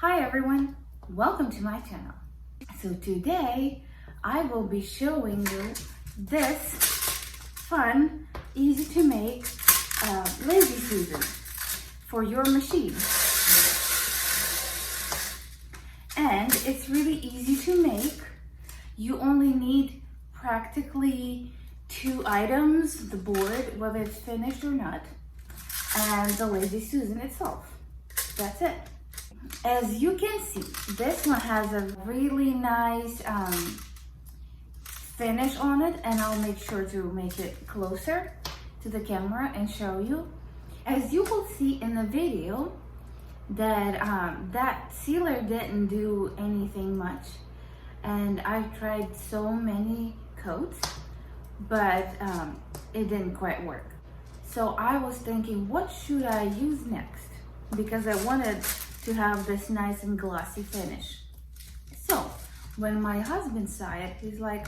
Hi everyone, welcome to my channel. So today I will be showing you this fun, easy to make lazy Susan for your machine. And it's really easy to make. You only need practically 2 items, the board, whether it's finished or not, and the lazy Susan itself. That's it. As you can see, this one has a really nice finish on it, and I'll make sure to make it closer to the camera and show you. As you will see in the video, that that sealer didn't do anything much, and I've tried so many coats, but it didn't quite work. So I was thinking, what should I use next? Because I wanted to have this nice and glossy finish. So when my husband saw it, he's like,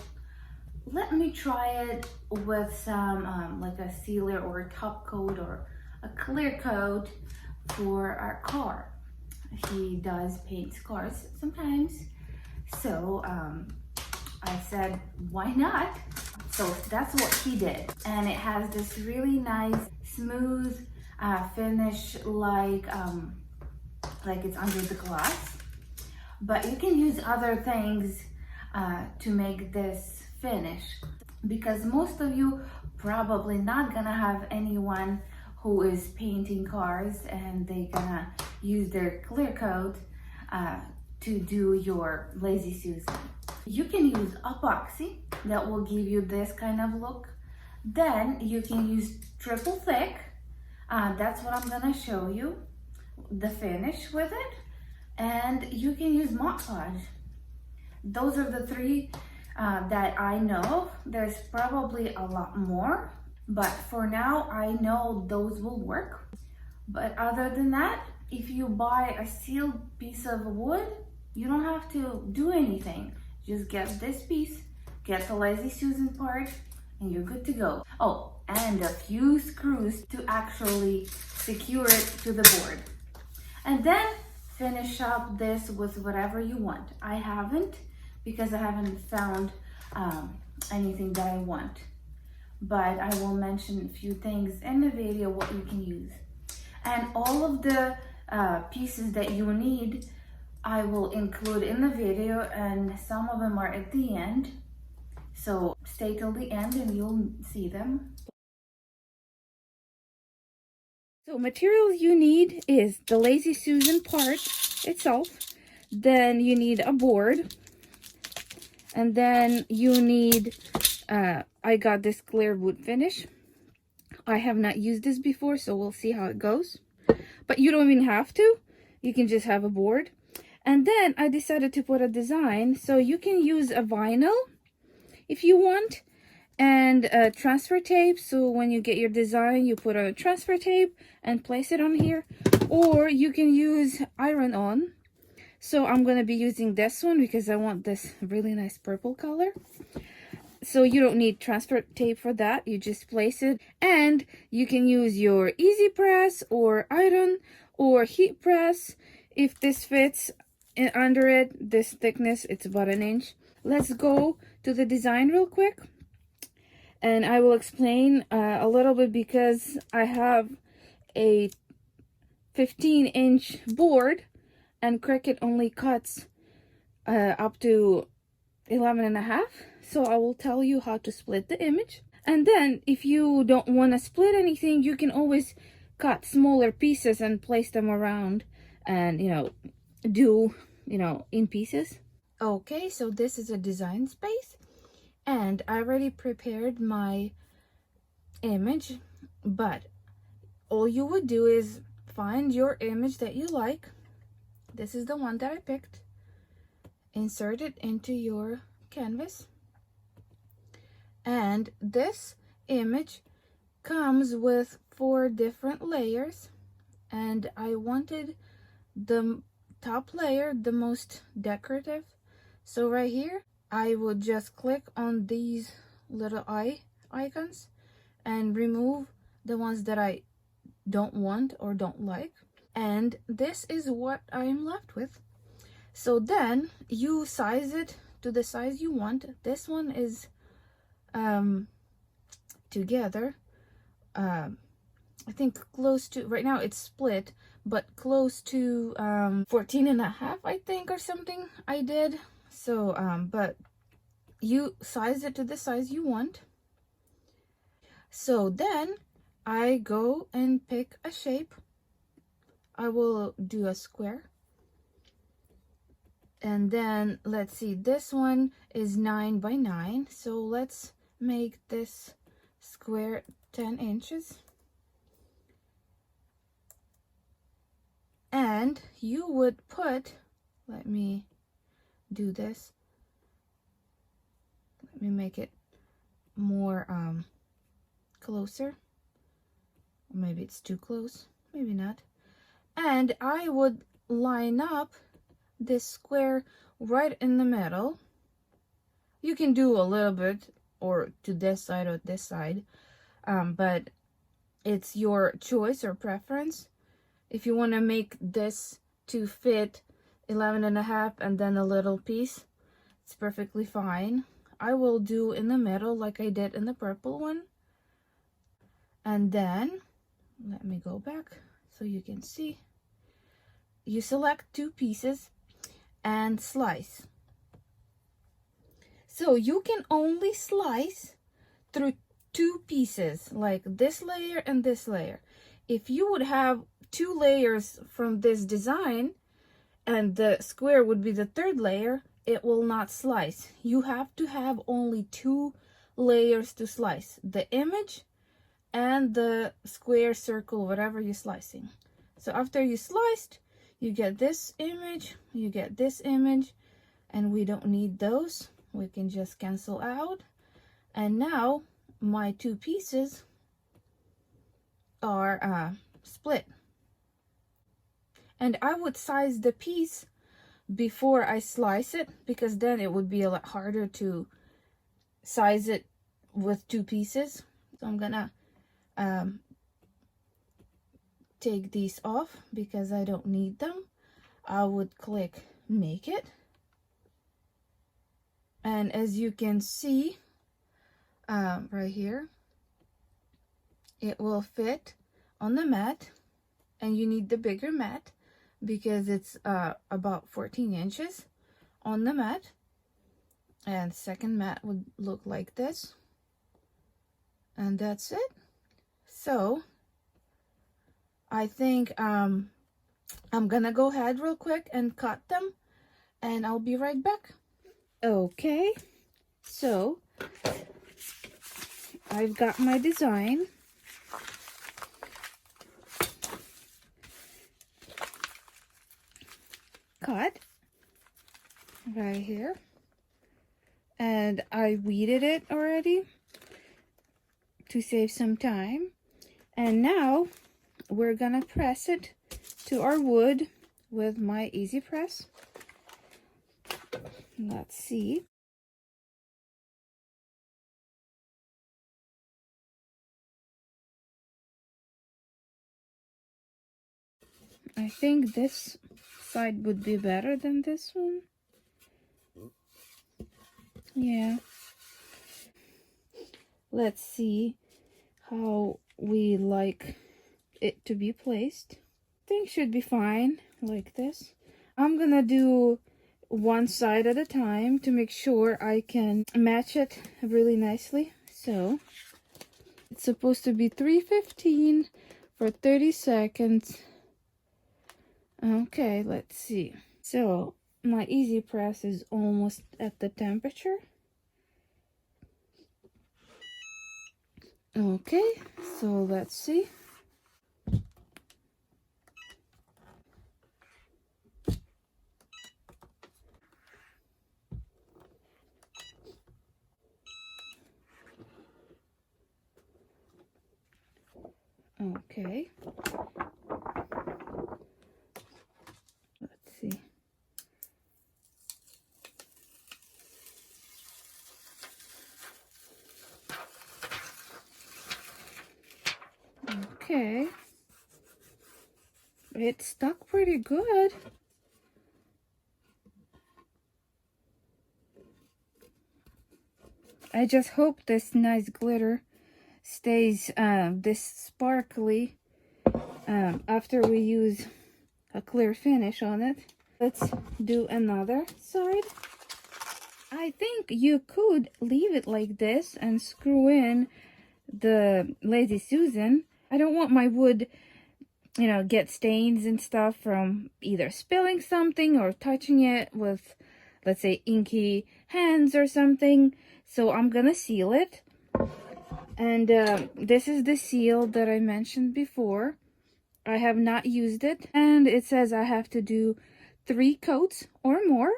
let me try it with some like a sealer or a top coat or a clear coat for our car. He does paint cars sometimes. So I said, why not? So that's what he did. And it has this really nice, smooth finish, like it's under the glass. But you can use other things to make this finish, because most of you probably not gonna have anyone who is painting cars and they gonna use their clear coat to do your lazy Susan. You can use epoxy that will give you this kind of look. Then you can use triple thick. That's what I'm gonna show you, the finish with it. And you can use Mod Podge. Those are the 3 that I know. There's probably a lot more, but for now I know those will work. But other than that, if you buy a sealed piece of wood, you don't have to do anything. Just get this piece, get the lazy Susan part, and you're good to go. Oh, and a few screws to actually secure it to the board. And then finish up this with whatever you want. I haven't, because I haven't found anything that I want. But I will mention a few things in the video what you can use. And all of the pieces that you need, I will include in the video, and some of them are at the end. So stay till the end and you'll see them. So materials you need is the lazy Susan part itself. Then you need a board. And then you need, I got this clear wood finish. I have not used this before, so we'll see how it goes. But you don't even have to. You can just have a board. And then I decided to put a design. So you can use a vinyl if you want, and transfer tape. So when you get your design, you put a transfer tape and place it on here. Or you can use iron-on. So I'm going to be using this one because I want this really nice purple color. So you don't need transfer tape for that. You just place it. And you can use your easy press or iron or heat press. If this fits under it, this thickness, it's about 1 inch. Let's go to the design real quick. And I will explain a little bit, because I have a 15-inch board and Cricut only cuts up to 11.5. So I will tell you how to split the image. And then if you don't want to split anything, you can always cut smaller pieces and place them around and, do, in pieces. Okay, so this is a design space. And I already prepared my image, but all you would do is find your image that you like. This is the one that I picked. Insert it into your canvas. And this image comes with 4 different layers. And I wanted the top layer, the most decorative. So right here, I would just click on these little eye icons and remove the ones that I don't want or don't like. And this is what I'm left with. So then you size it to the size you want. This one is together, I think close to, right now it's split, but close to 14.5, I think, or something I did. So but you size it to the size you want. So then I go and pick a shape. I will do a square. And then let's see, this one is 9 by 9. So let's make this square 10 inches. And you would put, let me do this. Let me make it more closer. Maybe it's too close, maybe not. And I would line up this square right in the middle. You can do a little bit or to this side or this side, but it's your choice or preference. If you want to make this to fit 11.5 and then a little piece, it's perfectly fine. I will do in the middle like I did in the purple one. And then let me go back so you can see. You select 2 pieces and slice. So you can only slice through 2 pieces, like this layer and this layer. If you would have 2 layers from this design and the square would be the 3rd layer, it will not slice. You have to have only 2 layers to slice, the image and the square, circle, whatever you're slicing. So after you sliced, you get this image, you get this image, and we don't need those. We can just cancel out. And now my 2 pieces are split. And I would size the piece before I slice it, because then it would be a lot harder to size it with 2 pieces. So I'm gonna take these off because I don't need them. I would click make it, and as you can see right here, it will fit on the mat. And you need the bigger mat because it's about 14 inches on the mat. And second mat would look like this, and that's it. So I think I'm gonna go ahead real quick and cut them, and I'll be right back. Okay, so I've got my design. Cut right here, and I weeded it already to save some time. And now we're gonna press it to our wood with my easy press. Let's see. I think this side would be better than this one. Yeah. Let's see how we like it to be placed. I think should be fine like this. I'm gonna do one side at a time to make sure I can match it really nicely. So it's supposed to be 315 for 30 seconds. Okay, let's see. So my easy press is almost at the temperature. Okay, so let's see. Okay. Let's see. Okay. It stuck pretty good. I just hope this nice glitter stays this sparkly after we use a clear finish on it. Let's do another side. I think you could leave it like this and screw in the Lazy Susan. I don't want my wood, you know, get stains and stuff from either spilling something or touching it with, let's say, inky hands or something. So I'm gonna seal it. And this is the seal that I mentioned before. I have not used it. And it says I have to do 3 coats or more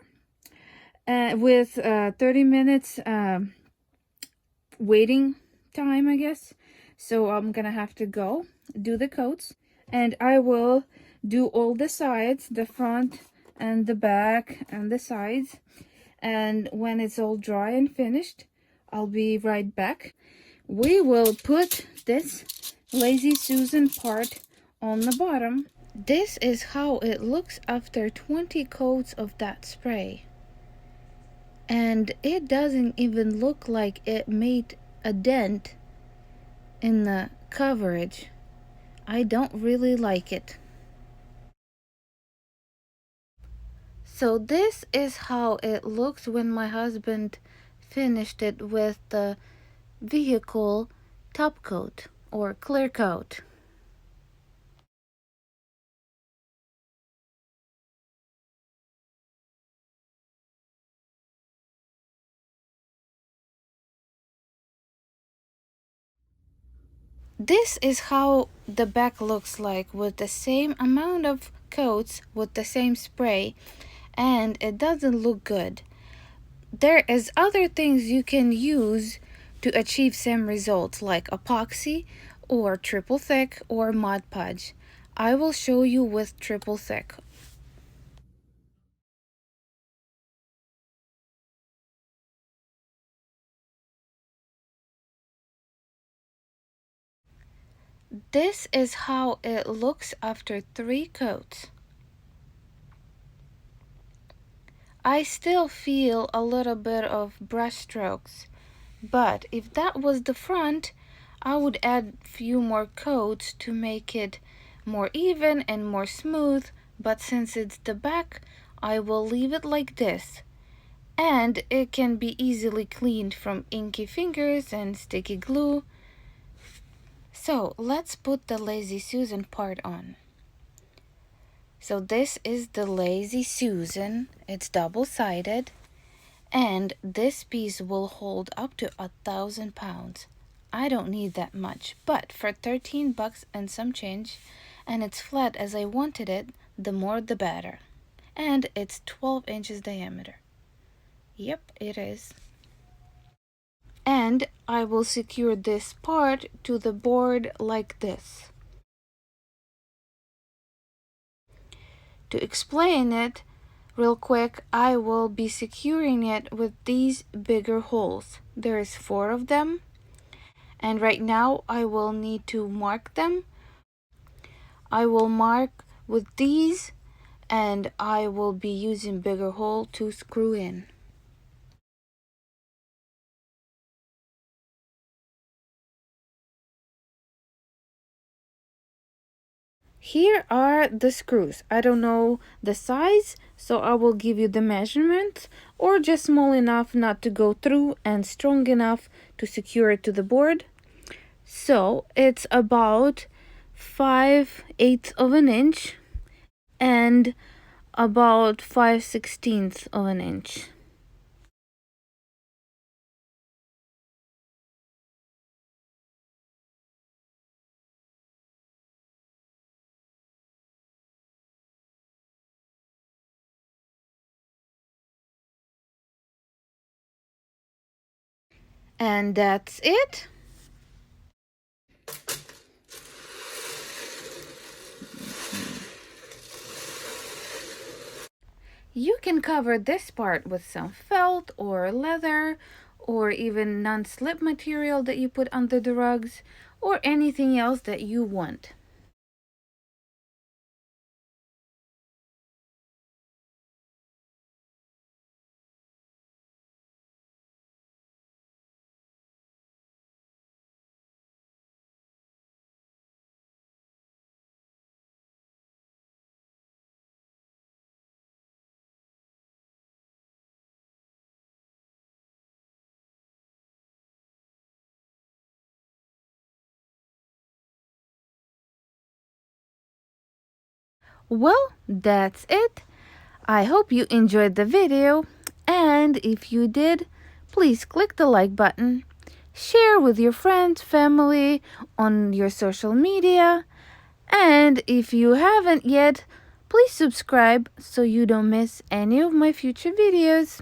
with 30 minutes waiting time, I guess. So I'm gonna have to go do the coats. And I will do all the sides, the front and the back and the sides. And when it's all dry and finished, I'll be right back. We will put this Lazy Susan part on the bottom. This is how it looks after 20 coats of that spray. And it doesn't even look like it made a dent in the coverage. I don't really like it. So this is how it looks when my husband finished it with the vehicle top coat or clear coat. This is how the back looks like with the same amount of coats with the same spray, and it doesn't look good. There is other things you can use to achieve same results like epoxy or triple thick or Mod Podge. I will show you with triple thick. This is how it looks after 3 coats. I still feel a little bit of brush strokes, but if that was the front, I would add few more coats to make it more even and more smooth, but since it's the back, I will leave it like this. And it can be easily cleaned from inky fingers and sticky glue. So let's put the Lazy Susan part on. So this is the Lazy Susan. It's double-sided, and this piece will hold up to 1,000 pounds. I don't need that much, but for 13 bucks and some change, and it's flat as I wanted it, the more the better. And it's 12 inches diameter. Yep, it is. And I will secure this part to the board like this. To explain it real quick, I will be securing it with these bigger holes. There is 4 of them, and right now I will need to mark them. I will mark with these, and I will be using bigger hole to screw in. Here are the screws. I don't know the size, so I will give you the measurements, or just small enough not to go through and strong enough to secure it to the board. So it's about 5/8 of an inch and about 5/16 of an inch. And that's it. You can cover this part with some felt or leather or even non-slip material that you put under the rugs or anything else that you want. Well, that's it. I hope you enjoyed the video, and if you did, please click the like button, share with your friends, family, on your social media, and if you haven't yet, please subscribe so you don't miss any of my future videos.